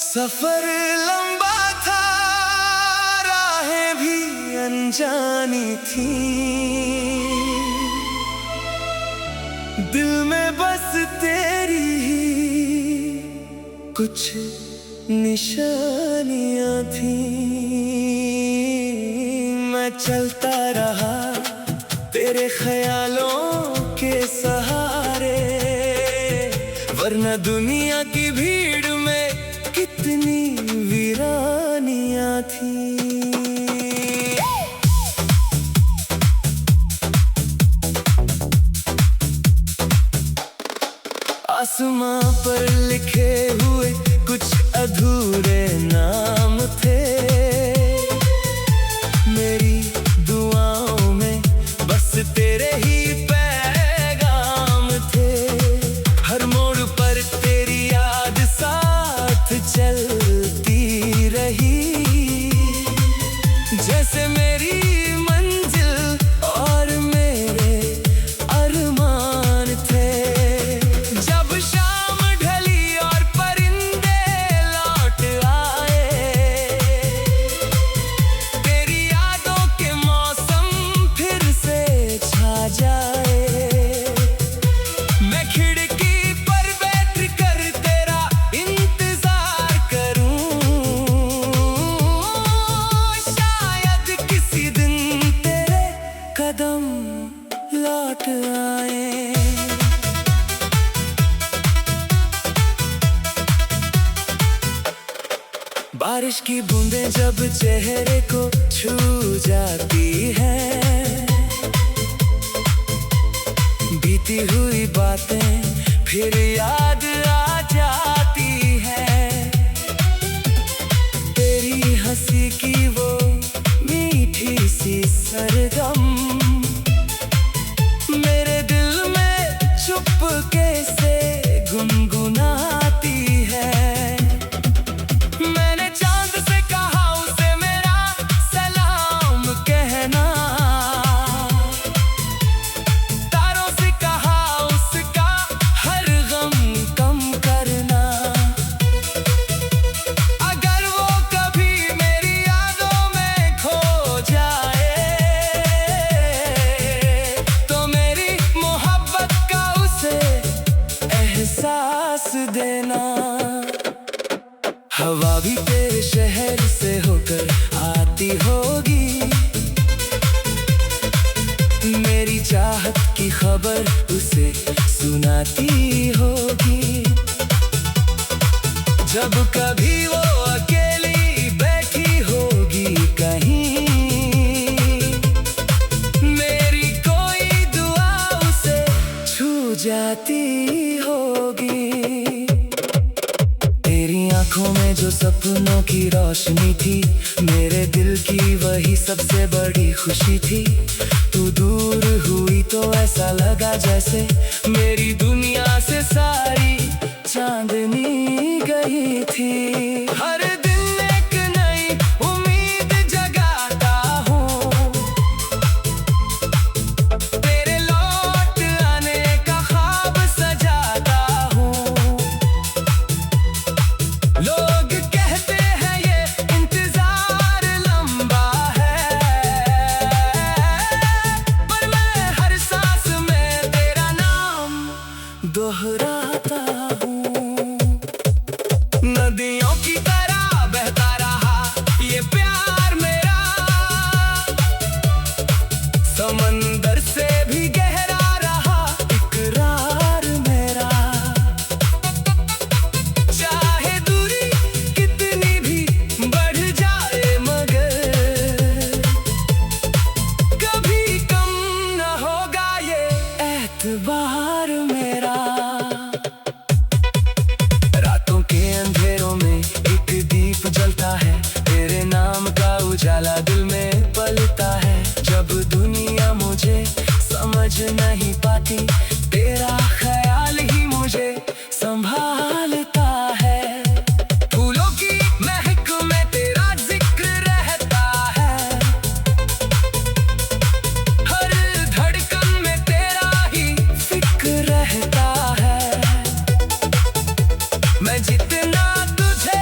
सफर लंबा था, राहें भी अनजानी थी। दिल में बस तेरी ही कुछ निशानियां थी। मैं चलता रहा तेरे ख्यालों के सहारे, वरना दुनिया की भीड़ में कितनी वीरानियां थी। आसमां पर लिखे हुए कुछ अधूरे नाम थे, मेरी दुआओं में बस तेरे ही पैगाम थे। हर मोड़ पर तेरी याद साथ चलती रही, जैसे मेरी मंजिल और मेरे अरमान थे। जब शाम ढली और परिंदे लौट आए, तेरी यादों के मौसम फिर से छा जाए। मैं खिड़की पर बैठ कर तेरा इंतजार करूं, शायद किसी दिन तेरे कदम लौट आए। बारिश की बूंदें जब चेहरे को छू जाती हैं, बीती हुई बातें फिर याद आ जाती हैं। तेरी हंसी की वो मीठी सी सरगम मेरे दिल में चुपके से गुनगुनाती है। मैंने चांद से कहा उसे मेरा सलाम कहना, तारों से कहा उसका हर गम कम करना। अगर वो कभी मेरी यादों में खो जाए, तो मेरी मोहब्बत का उसे एहसास देना। हवा भी तेरे शहर से होकर आती होगी, मेरी चाहत की खबर उसे सुनाती होगी। जब कभी वो अकेली बैठी होगी कहीं, मेरी कोई दुआ उसे छू जाती होगी। तेरी आंखों में जो सपनों की रोशनी थी, मेरे दिल की वही सबसे बड़ी खुशी थी। तू दूर हुई तो ऐसा लगा जैसे मेरी दुनिया से सारी चांदनी गई थी। हर दिन एक नई उम्मीद जगाता हूँ, तेरे लौट आने का ख्वाब सजाता हूँ। लोग कहते हैं ये इंतजार लंबा है, पर मैं हर सांस में तेरा नाम दोहराता हूँ। नदियों की तरह बहता रहा ये प्यार मेरा, समंदर से भी गहरा रहा इकरार मेरा। चाहे दूरी कितनी भी बढ़ जाए, मगर कभी कम न होगा ये एतबार मेरा। रातों के अंधेरों में एक दीप जलता है, तेरे नाम का उजाला दिल में पलता है। जब दुनिया मुझे समझ नहीं पाती, तेरा ख्याल ही मुझे संभालता है। फूलों की महक में तेरा जिक्र रहता है, हर धड़कन में तेरा ही फिक्र रहता है। मैं जितना तुझे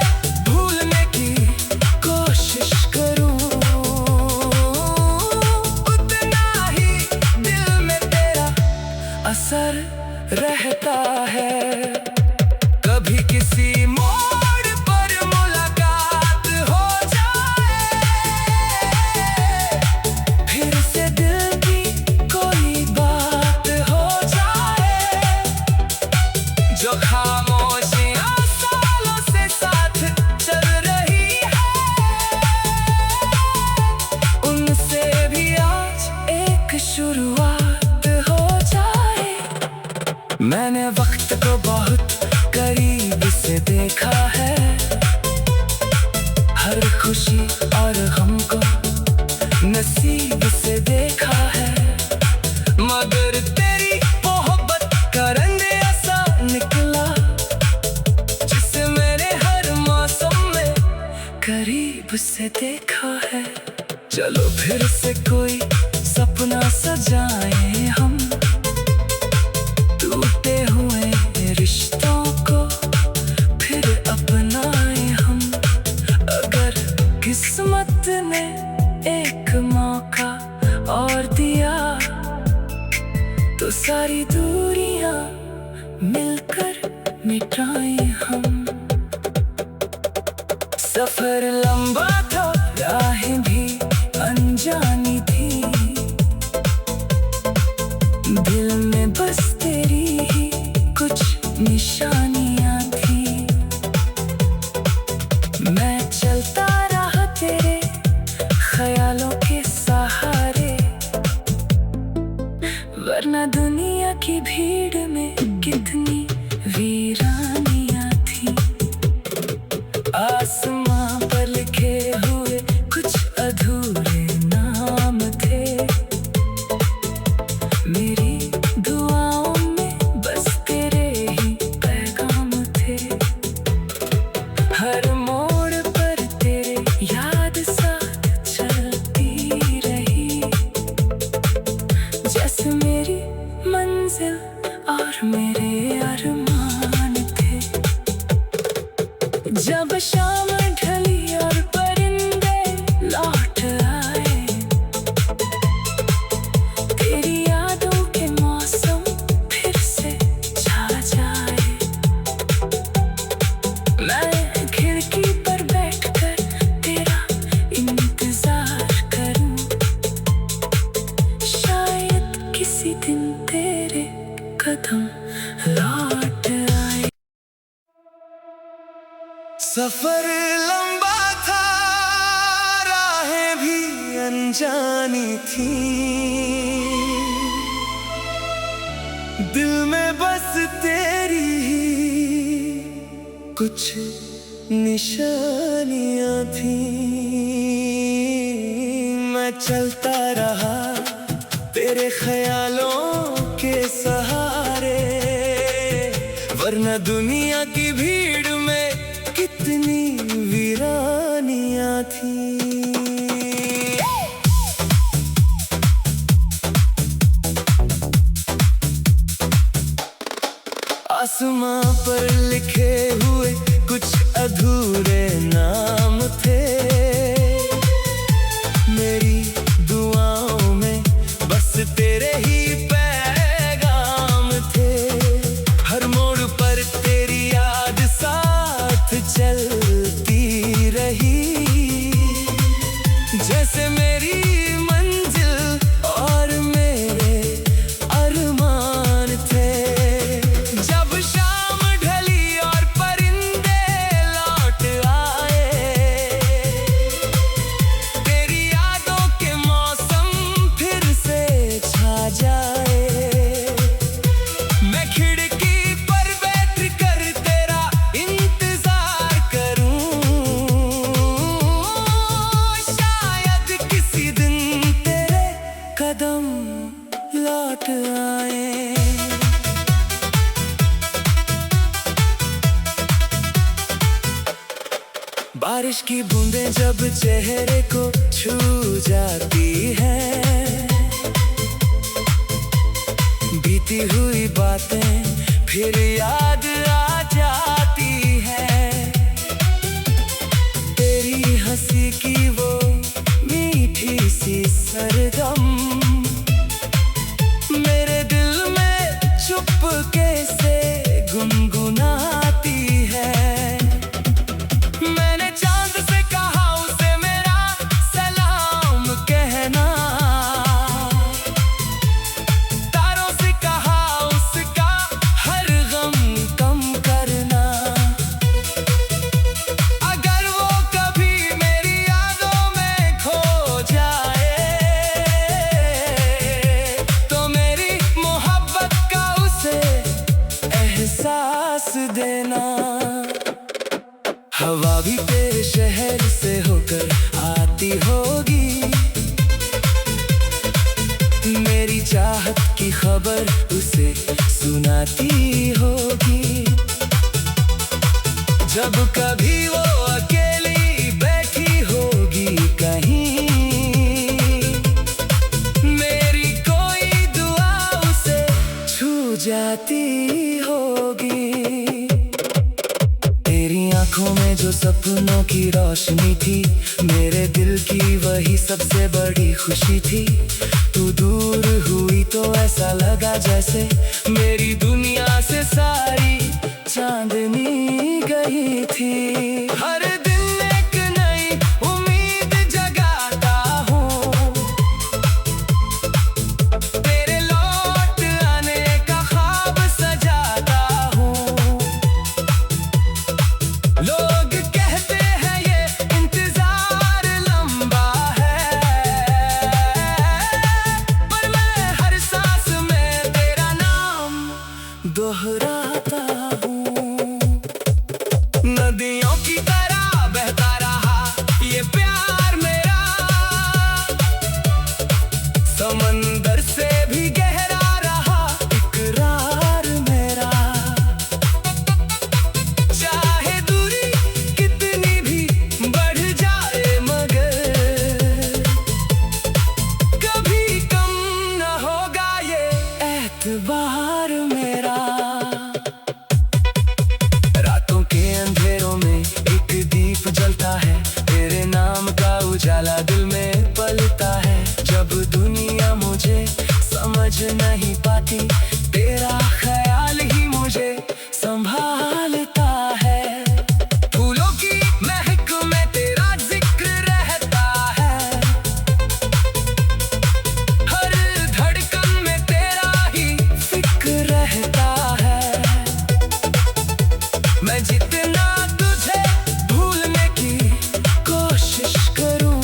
कभी किसी मोड़ पर मुलाकात हो जाए, फिर से दिल की कोई बात हो जाए, जो खामोशियां सालों से साथ चल रही है, उनसे भी आज एक शुरुआत हो जाए। मैंने वक्त को बहुत करीब से देखा है, हर खुशी और गम को नसीब से देखा है, मगर तेरी मोहब्बत का रंग ऐसा निकला, जिसे मैंने हर मौसम में करीब से देखा है। चलो फिर से कोई सपना सजाए हम, टूटे हुए रिश्तों को फिर अपनाए हम। अगर किस्मत ने एक मौका और दिया, तो सारी दूरियां मिलकर मिटाएं हम। सफर लंबा था, राहें भी अनजानी थी, दिल में बस तेरी ही कुछ निशानियां थी। मैं चलता रहा तेरे ख्यालों के सहारे, वरना दुनिया की भीड़ में कितनी वीरानियां थी। आसमां पर लिखे हुए कुछ अधूरे नाम थे, मेरी दुआओं में बस तेरे ही पैगाम थे। हर मोड़ पर तेरे याद साथ चलती रही, जैसे मेरी मंजिल और मेरे अरमान थे। जब शाम ढली और परिंदे लौट आए, तेरी यादों के मौसम फिर से छा जाए, मैं खिड़की पर बैठकर तेरा इंतजार करूं, शायद किसी दिन तेरे कदम लौट आए। सफर लंबा था, राहें भी अनजानी थी, दिल में बस तेरी ही कुछ निशानियां थी। मैं चलता रहा तेरे ख्यालों के सहारे, वरना दुनिया की भीड़ में कितनी वीरानियां थी। आसमां पर लिखे हुए कुछ अधूरे नाम थे, मेरी दुआओं में बस तेरे ही पैगाम थे। हर मोड़ पर तेरी याद साथ चलती रही, जैसे मेरी मंजिल और मेरे अरमान थे। जब शाम ढली और परिंदे लौट आए, तेरी यादों के मौसम फिर से छा जाए, मैं खिड़की पर बैठ कर तेरा इंतजार करूं, शायद किसी दिन तेरे कदम लौट आए। बारिश की बूंदें जब चेहरे को छू जाती है, बीती हुई बातें फिर याद आ जाती है। तेरी हंसी की वो मीठी सी सरगम मेरे दिल में चुपके से गुनगुनाती जाती है। मैंने चांद से कहा उसे मेरा सलाम कहना, तारों से कहा उसका हर गम कम करना। अगर वो कभी मेरी यादों में खो जाए तो मेरी मोहब्बत का उसे एहसास देना। हवा भी तेरे शहर से होकर आती होगी, मेरी चाहत की खबर उसे सुनाती होगी। जब कभी वो अकेली बैठी होगी कहीं, मेरी कोई दुआ उसे छू जाती होगी। तेरी आंखों में जो सपनों की रोशनी थी, मेरे दिल की वही सबसे बड़ी खुशी थी। तू दूर हुई तो ऐसा लगा जैसे मेरी दुनिया से सारी चांदनी गई थी। हर दिन एक नई उम्मीद जगाता हूँ, तेरे लौट आने का ख्वाब सजाता हूँ। लोग कहते हैं ये इंतजार लंबा है, पर मैं हर सांस में तेरा नाम दोहराता हूँ। नदियों की तरह बहता रहा ये प्यार मेरा, समंदर से भी गहरा रहा इकरार मेरा। चाहे दूरी कितनी भी बढ़ जाए मगर कभी कम न होगा ये एतबार मेरा। रातों के अंधेरों में एक दीप जलता है, तेरे नाम का उजाला दिल में पलता है। जब दुनिया मुझे समझ नहीं पाती, तेरा ख्याल ही मुझे संभालता है। फूलों की महक में तेरा जिक्र रहता है, हर धड़कन में तेरा ही फिक्र रहता है। मैं जितना तुझे भूलने की कोशिश करूं,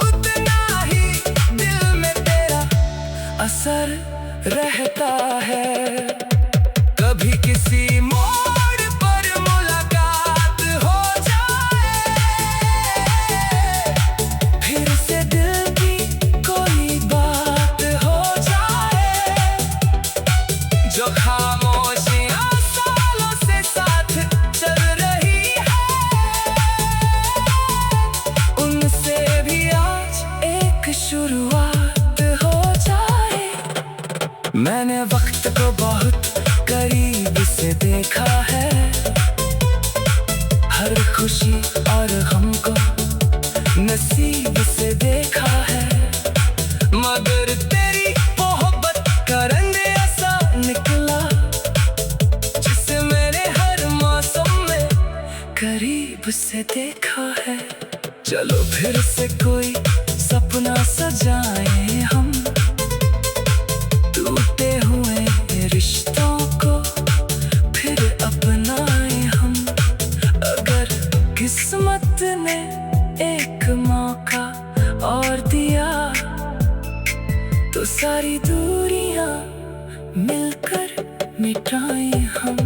उतना ही दिल में तेरा असर रहता है। कभी किसी मोड़ पर मुलाकात हो जाए, फिर से दिल की कोई बात हो जाए, जो खामोशियां सालों से साथ चल रही है, उनसे भी आज एक शुरुआत हो जाए। मैंने वक्त को बहुत करीब से देखा है, हर खुशी और गम को नसीब से देखा है। मगर तेरी मोहब्बत का रंग ऐसा निकला, जिसे मैंने हर मौसम में करीब से देखा है। चलो फिर से कोई सपना सजाएं हम, टूटे हुए रिश्तों को फिर अपनाएं हम। अगर किस्मत ने एक मौका और दिया, तो सारी दूरियां मिलकर मिटाएं हम।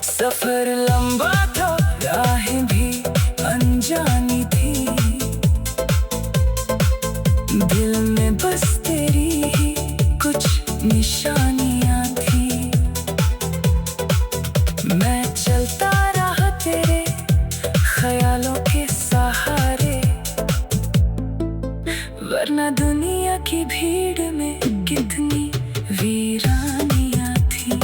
सफर लंबा था, राहें भी अनजानी थी, दिल में बस तेरी ही कुछ निशानियां थी। मैं चलता रहा तेरे ख्यालों के सहारे, वरना दुनिया की भीड़ में कितनी वीरानियां थी।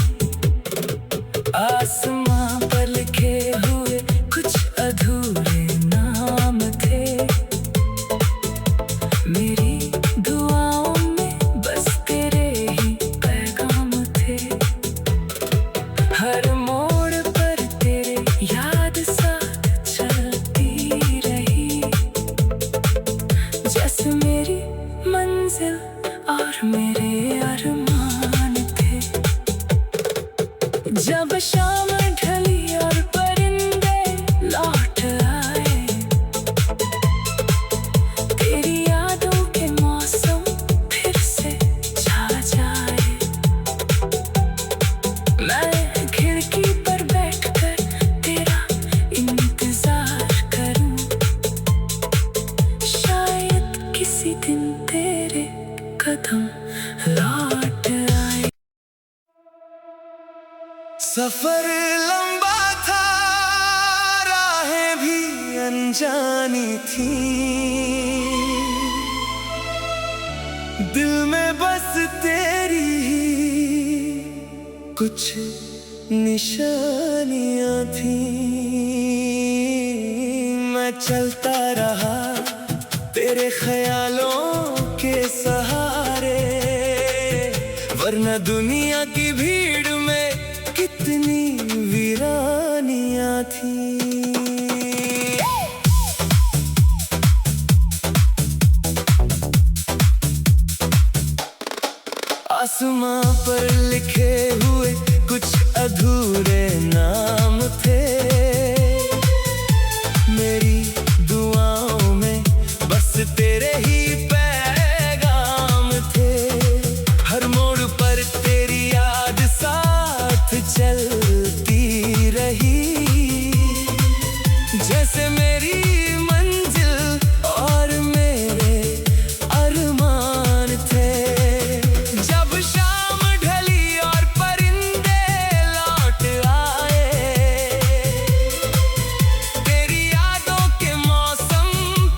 जब शाम ढली और परिंदे लौट आए, तेरी यादों के मौसम फिर से छा जाए। मैं खिड़की पर बैठकर तेरा इंतजार करूं, शायद किसी दिन तेरे कदम लौट आए। सफर लंबा था, राहें भी अनजानी थी, दिल में बस तेरी ही कुछ निशानियां थी। मैं चलता रहा तेरे ख्यालों के सहारे, वरना दुनिया की भीड़ में कितनी वीरानियां थी। आसमां पर लिखे हुए कुछ अधूरे नाम थे, मेरी दुआओं में बस तेरे ही पैगाम थे। हर मोड़ पर तेरी याद साथ चलती रही, जैसे मेरी मंजिल और मेरे अरमान थे। जब शाम ढली और परिंदे लौट आए, तेरी यादों के मौसम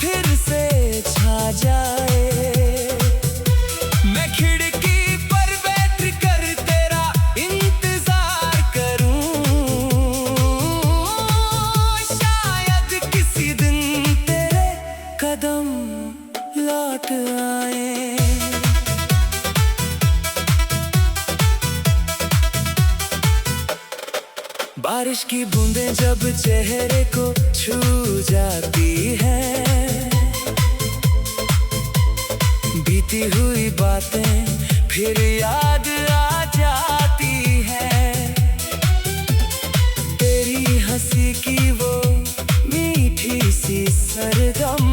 फिर से छा जाए। मैं खिड़की पर बैठ कर तेरा इंतजार करूं, शायद किसी दिन तेरे कदम लौट आए। बारिश की बूंदें जब चेहरे को छू जाती हैं, बीती हुई बातें फिर याद आ जाती हैं। तेरी हंसी की वो मीठी सी सरगम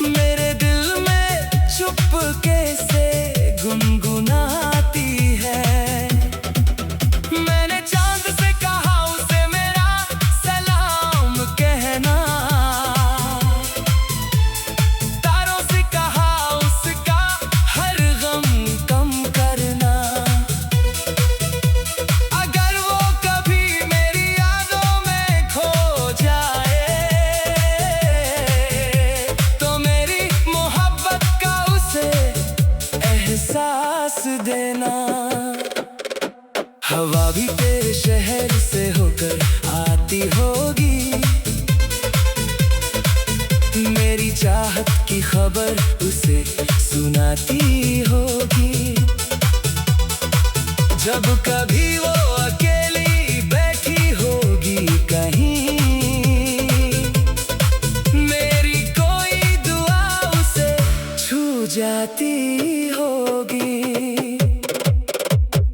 मेरे दिल में चुपके से गुनगुनाती है। मैंने चांद से कहा उसे मेरा सलाम कहना, तारों से कहा उसका हर गम कम करना। अगर वो कभी मेरी यादों में खो जाए, तो मेरी मोहब्बत का उसे एहसास देना। हवा भी तेरे शहर से होकर आती होगी, मेरी चाहत की खबर उसे सुनाती होगी। जब कभी वो अकेली बैठी होगी कहीं, मेरी कोई दुआ उसे छू जाती होगी।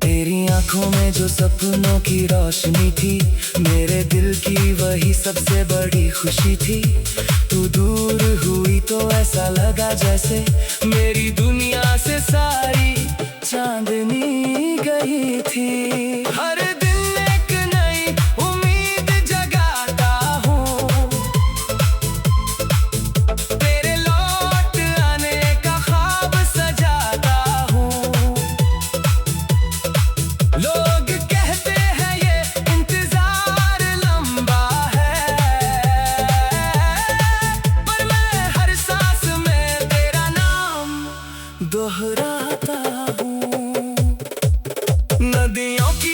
तेरी आंखों में जो सपनों की रोशनी थी, मेरे दिल की वही सबसे बड़ी खुशी थी। तू दूर हुई तो ऐसा लगा जैसे मेरी दुनिया से सारी चांदनी गई थी। हर दिन एक नई उम्मीद जगाता हूँ, तेरे लौट आने का ख्वाब सजाता हूँ। लोग कहते हैं ये इंतजार लंबा है, पर मैं हर सांस में तेरा नाम दोहराता हूँ। नदियों की